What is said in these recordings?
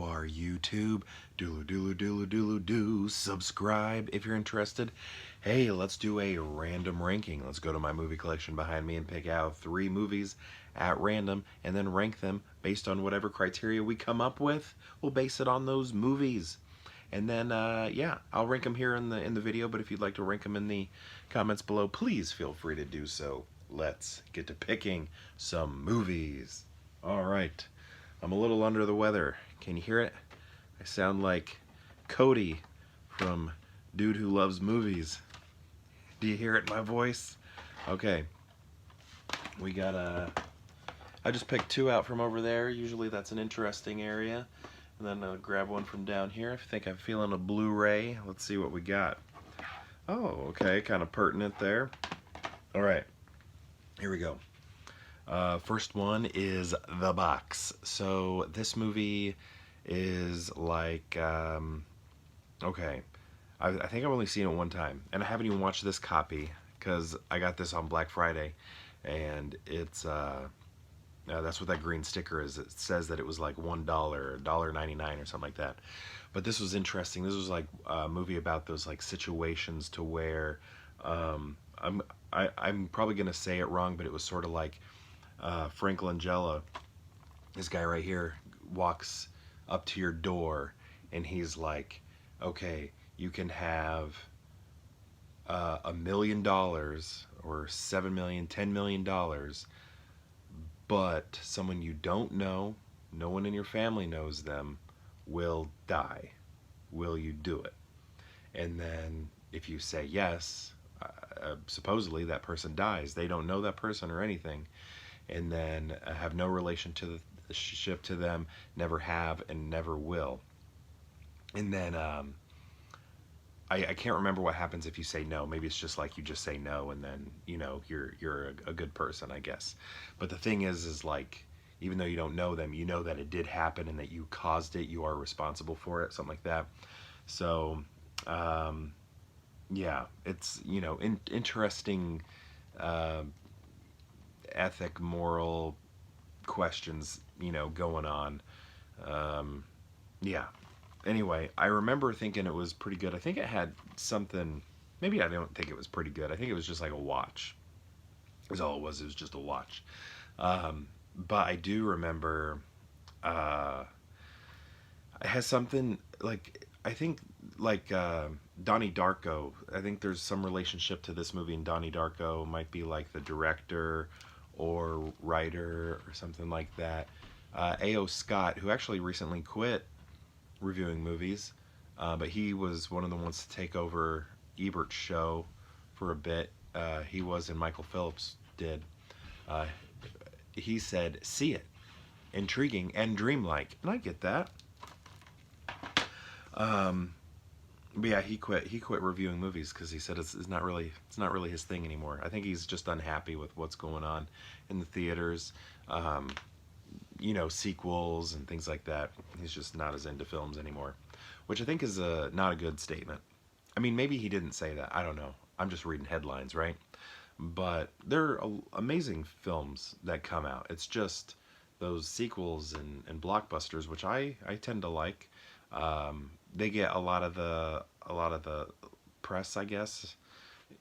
you are, YouTube. Do subscribe if you're interested. Hey, let's do a random ranking. Let's go to my movie collection behind me and pick out 3 movies at random and then rank them based on whatever criteria we come up with. We'll base it on those movies. And then, yeah, I'll rank them here in the video, but if you'd like to rank them in the comments below, please feel free to do so. Let's get to picking some movies. All right. I'm a little under the weather. Can you hear it? I sound like Cody from Dude Who Loves Movies. Do you hear it in my voice? Okay. We got I just picked 2 out from over there. Usually that's an interesting area. And then I'll grab one from down here. I think I'm feeling a Blu-ray. Let's see what we got. Oh, okay. Kind of pertinent there. All right. Here we go. First one is The Box. So this movie is like, okay, I think I've only seen it one time, and I haven't even watched this copy because I got this on Black Friday, and it's that's what that green sticker is. It says that it was like $1, $1.99 or something like that. But this was interesting. This was like a movie about those like situations to where I'm probably gonna say it wrong, but it was sort of like Frank Langella, this guy right here, walks up to your door and he's like, okay, you can have $1 million or $7 million, $10 million, but someone you don't know, no one in your family knows them, will die. Will you do it? And then if you say yes, supposedly that person dies. They don't know that person or anything, and then have no relation to the ship to them, never have and never will. And then I can't remember what happens if you say no. Maybe it's just like you just say no, and then you know you're a good person, I guess. But the thing is like, even though you don't know them, you know that it did happen and that you caused it. You are responsible for it, something like that. So yeah, it's, you know, interesting ethic, moral questions, you know, going on. Yeah. Anyway, I remember thinking it was pretty good. I think it had something. Maybe I don't think it was pretty good. I think it was just like a watch. Is all it was. It was just a watch. But I do remember it has something like, I think like Donnie Darko. I think there's some relationship to this movie, and Donnie Darko might be like the director or writer or something like that. A.O. Scott, who actually recently quit reviewing movies, but he was one of the ones to take over Ebert's show for a bit. He was, and Michael Phillips did. He said, "See it, intriguing and dreamlike," and I get that. But yeah, he quit reviewing movies because he said it's not really his thing anymore. I think he's just unhappy with what's going on in the theaters. You know, sequels and things like that. He's just not as into films anymore, which I think is not a good statement. I mean, maybe he didn't say that. I don't know. I'm just reading headlines, right? But there are amazing films that come out. It's just those sequels and blockbusters, which I tend to like. They get a lot of the press, I guess.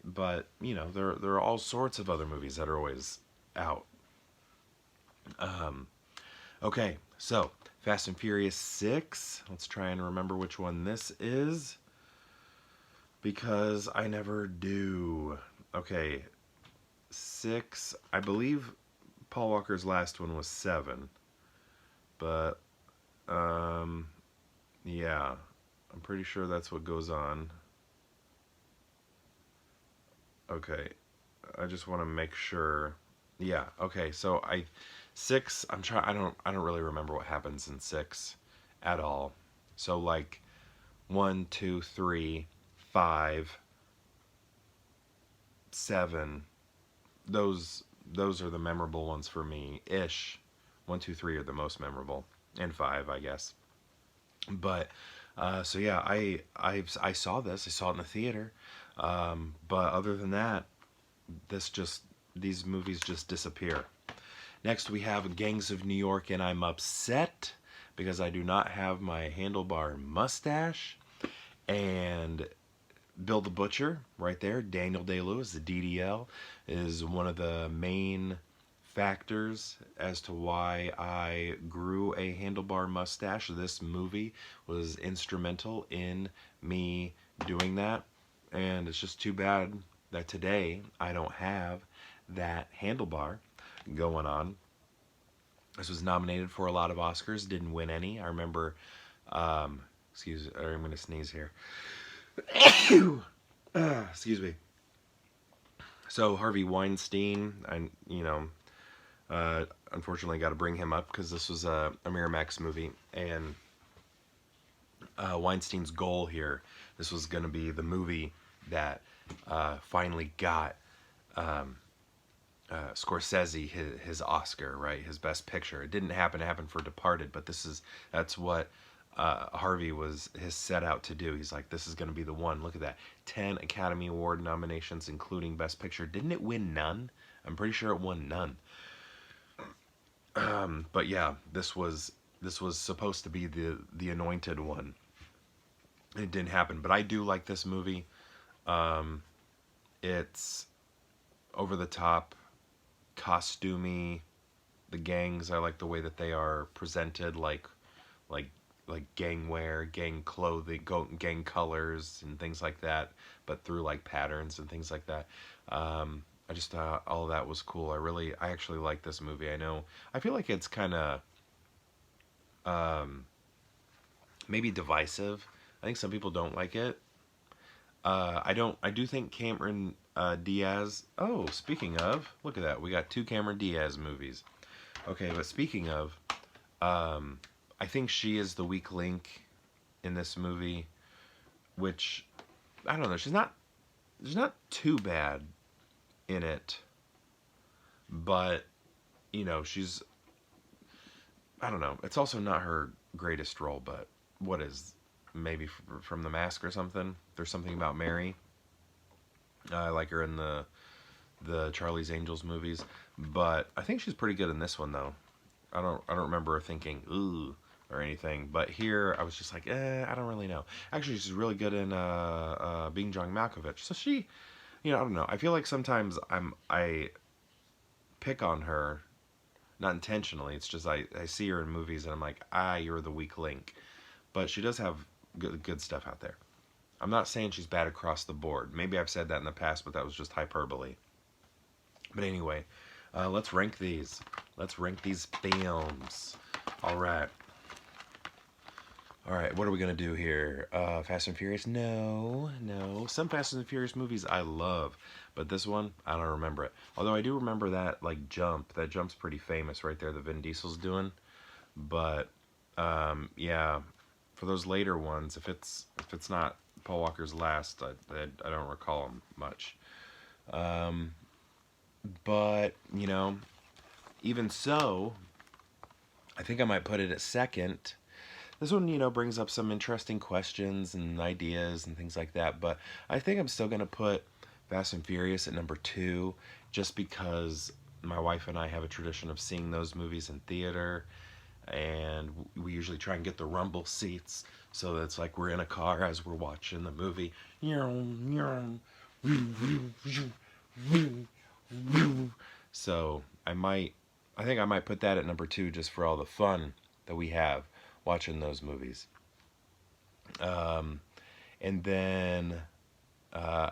But you know, there are all sorts of other movies that are always out. Okay, so Fast and Furious 6. Let's try and remember which one this is, because I never do. Okay, 6. I believe Paul Walker's last one was 7. But, yeah, I'm pretty sure that's what goes on. Okay, I just want to make sure. Yeah, okay, so 6, I don't really remember what happens in 6 at all. So like 1, 2, 3, 5, 7, those are the memorable ones for me ish. 1, 2, 3 are the most memorable, and 5, I guess. But so yeah, I saw this. I saw it in the theater. But other than that, these movies just disappear. Next we have Gangs of New York, and I'm upset because I do not have my handlebar mustache. And Bill the Butcher, right there, Daniel Day-Lewis, the DDL, is one of the main factors as to why I grew a handlebar mustache. This movie was instrumental in me doing that, and it's just too bad that today I don't have that handlebar going on. This was nominated for a lot of Oscars, didn't win any. I remember, excuse, I'm going to sneeze here. Excuse me. So Harvey Weinstein, unfortunately got to bring him up because this was a Miramax movie, and Weinstein's goal here, this was going to be the movie that finally got Scorsese his Oscar, right? His Best Picture. It didn't happen. It happened for Departed, but that's what Harvey was his set out to do. He's like, this is going to be the one. Look at that, 10 Academy Award nominations, including Best Picture. Didn't it win none? I'm pretty sure it won none. But yeah, this was supposed to be the anointed one. It didn't happen, but I do like this movie. It's over the top, costumey. The gangs, I like the way that they are presented, like gang wear, gang clothing, gang colors, and things like that, but through like patterns and things like that. I just thought all of that was cool. I actually like this movie. I feel like it's kind of maybe divisive. I think some people don't like it. I do think Cameron Diaz. Oh, speaking of, look at that. We got 2 Cameron Diaz movies. Okay, but speaking of, I think she is the weak link in this movie, which I don't know. She's not too bad in it, but she's, I don't know. It's also not her greatest role, but what is, maybe from The Mask or something. There's something about Mary. I like her in the Charlie's Angels movies, but I think she's pretty good in this one though. I don't remember her thinking ooh or anything, but here I was just like, I don't really know. Actually, she's really good in Being John Malkovich. So she, I don't know. I feel like sometimes I pick on her, not intentionally. It's just I see her in movies and I'm like, you're the weak link. But she does have good stuff out there. I'm not saying she's bad across the board. Maybe I've said that in the past, but that was just hyperbole. But anyway, let's rank these. Let's rank these films. All right. All right, what are we going to do here? Fast and Furious? No. Some Fast and Furious movies I love, but this one, I don't remember it. Although I do remember that, jump. That jump's pretty famous right there that Vin Diesel's doing. But, yeah, for those later ones, if it's not Paul Walker's last, I don't recall him much. But, even so, I think I might put it at second. This one, brings up some interesting questions and ideas and things like that, but I think I'm still going to put Fast and Furious at number 2, just because my wife and I have a tradition of seeing those movies in theater, and we usually try and get the rumble seats, so that's like we're in a car as we're watching the movie. So I think I might put that at number 2 just for all the fun that we have watching those movies. And then,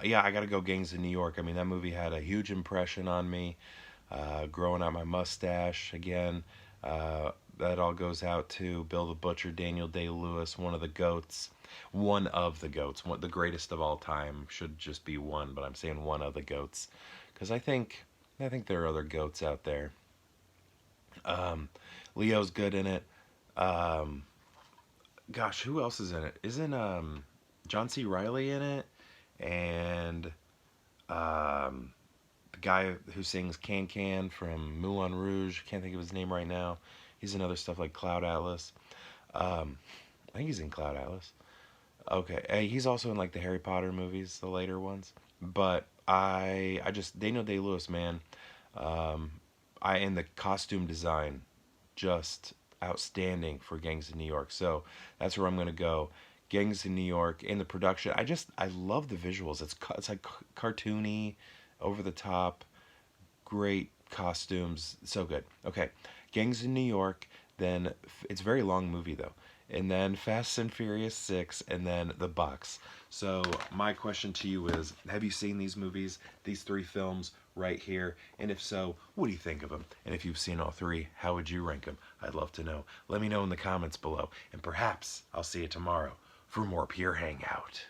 yeah, I gotta go Gangs of New York. I mean, that movie had a huge impression on me. Growing out my mustache again. That all goes out to Bill the Butcher, Daniel Day-Lewis, one of the goats. One of the goats. The greatest of all time. Should just be one, but I'm saying one of the goats. Because I think there are other goats out there. Leo's good in it. Gosh, who else is in it? Isn't John C. Reilly in it? And the guy who sings Can Can from Moulin Rouge, can't think of his name right now. He's in other stuff like Cloud Atlas. I think he's in Cloud Atlas. Okay, he's also in the Harry Potter movies, the later ones. But I just, Daniel Day-Lewis, man. And the costume design, just outstanding for Gangs of New York. So that's where I'm going to go. Gangs of New York in the production. I love the visuals. It's like cartoony, over the top, great costumes, so good. Okay, Gangs of New York. Then it's a very long movie though, and then Fast and Furious 6, and then The Box. So my question to you is: have you seen these movies? These three films right here, and if so, what do you think of them? And if you've seen all three, how would you rank them? I'd love to know. Let me know in the comments below, and perhaps I'll see you tomorrow for more Pure Hangout.